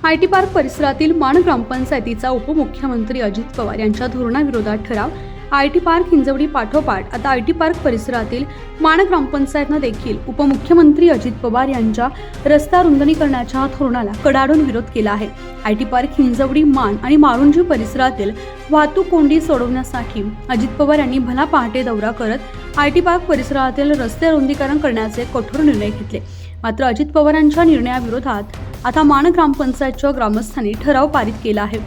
IT park परिसरातील माण ग्रामपंचायतीचा उपमुख्यमंत्री अजित पवार यांच्या धोरणाविरोधात ठराव। आयटी पार्क हिंजवडी पाठोपाठ आता आयटी पार्क परिसरातील माण ग्रामपंचायतनं देखील उपमुख्यमंत्री अजित पवार यांच्या रस्ता रुंदीकरणाच्या धोरणाला कडाडून विरोध केला आहे। आयटी पार्क हिंजवडी माण आणि मारुंजी परिसरातील वाहतूक कोंडी सोडवण्यासाठी अजित पवार यांनी भला पहाटे दौरा करत आयटी पार्क परिसरातील रस्ते रुंदीकरण करण्याचे कठोर निर्णय घेतले। मात्र अजित पवारांच्या निर्णयाविरोधात आता माण ग्रामपंचायतच्या ग्रामस्थांनी ठराव पारित केला आहे।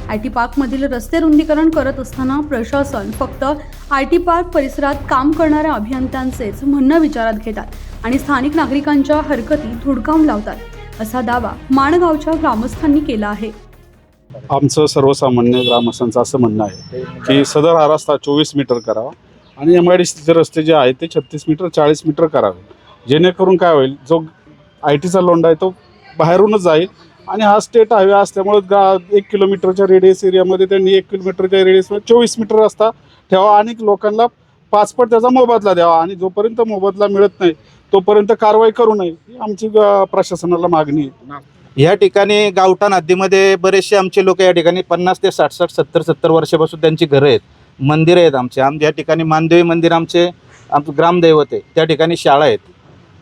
आयटी पार्कमधील रस्ते रुंदीकरण करत असताना प्रशासन फक्त आयटी पार्क परिसरात काम करणाऱ्या अभियंत्यांचेच म्हणणं विचारात घेतात आणि स्थानिक नागरिकांच्या हरकती धुडकावून लावतात, असा दावा माणगावच्या ग्रामस्थांनी केला आहे। आमचं सर्वसामान्य ग्रामस्थांचं असं म्हणणं आहे की सदर हा रस्ता 24 मीटर करावा आणि MIDCचे रस्ते जे आहेत ते 36 मीटर 40 मीटर करावे, जेणेकरून काय होईल, जो ITचा लोंढा आहे तो बाहेरूनच जाईल आणि हा स्टेट हायवे असल्यामुळे 1 किलोमीटरच्या रेडियस एरियामध्ये त्यांनी 1 किलोमीटरच्या रेडियसमध्ये 24 मीटर रस्ता ठेवा आणि लोकांना 5 पट त्याचा मोबदला द्यावा आणि जोपर्यंत मोबदला मिळत नाही तोपर्यंत कारवाई करू नये, ही आमची प्रशासनाला मागणी आहे। या ठिकाणी गावठाण हद्दीमध्ये बरेचसे आमचे लोक या ठिकाणी 50 ते 60 70 वर्षापासून त्यांची घरं आहेत, मंदिरं आहेत आमचे या ठिकाणी मानदेवी मंदिर आमचं ग्रामदैवत आहे, त्या ठिकाणी शाळा आहेत,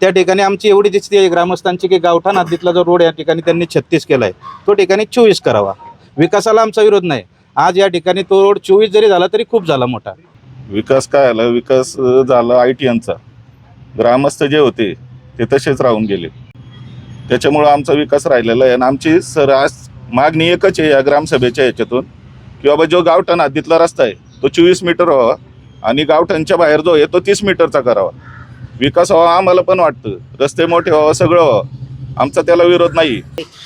त्या ठिकाणी आमची एवढी दिसते आहे ग्रामस्थांची की गावठाण हद्दीतला जो रोड या ठिकाणी त्यांनी 36 केला आहे तो ठिकाणी 24 करावा। विकासाला आमचा विरोध नाही, आज या ठिकाणी तो रोड 24 जरी झाला तरी खूप झाला मोठा विकास। काय आला विकास झाला ITयांचा, ग्रामस्थ जे होते ते तसेच राहून गेले, त्याच्यामुळं आमचा विकास राहिलेला आहे। आणि आमची आज मागणी एकच आहे या ग्रामसभेच्या ह्याच्यातून की बाबा जो गावठाण हद्दीतला रस्ता आहे तो 24 मीटर व्हावा आणि गावठाणच्या बाहेर जो आहे तो 30 मीटरचा करावा। विकास व्हावा आम्हाला पण वाटतं, रस्ते मोठे व्हावं, सगळं व्हावं, आमचा त्याला विरोध नाही।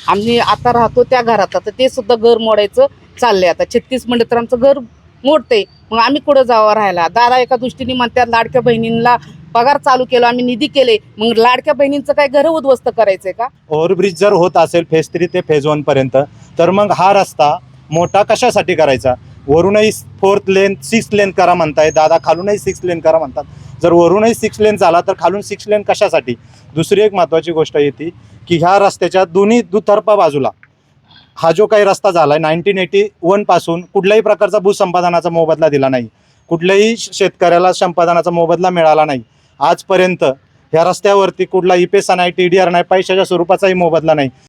आम्ही आता राहतो त्या घरात, आता ते सुद्धा घर मोडायचं चाललंय। आता 36 मिनिट तर आमचं घर मोडते, मग आम्ही कुठं जावं राहायला? दादा एका दृष्टीने म्हणतात लाडक्या बहिणींना पगार चालू केला, आम्ही निधी केले, मग लाडक्या बहिणींचं काय घर उद्ध्वस्त करायचंय का? ओव्हरब्रिज जर होत असेल फेज 3 ते फेज 1 पर्यंत, तर मग हा रस्ता मोठा कशासाठी करायचा? वरूनही 4th लेन 6 लेन करा म्हणताय दादा, खालूनही 6 लेन करा म्हणतात। जर वरूनही 6 लेन झाला तर खालून 6 लेन कशासाठी? दुसरी एक महत्त्वाची गोष्ट येते की ह्या रस्त्याच्या दोन्ही दुतर्फा बाजूला हा जो काही रस्ता झाला आहे 1981 पासून कुठल्याही प्रकारचा भूसंपादनाचा मोबदला दिला नाही, कुठल्याही शेतकऱ्याला संपादनाचा मोबदला मिळाला नाही। आजपर्यंत ह्या रस्त्यावरती कुठला IPS नाही, TDR नाही, पैशाच्या स्वरूपाचाही मोबदला नाही।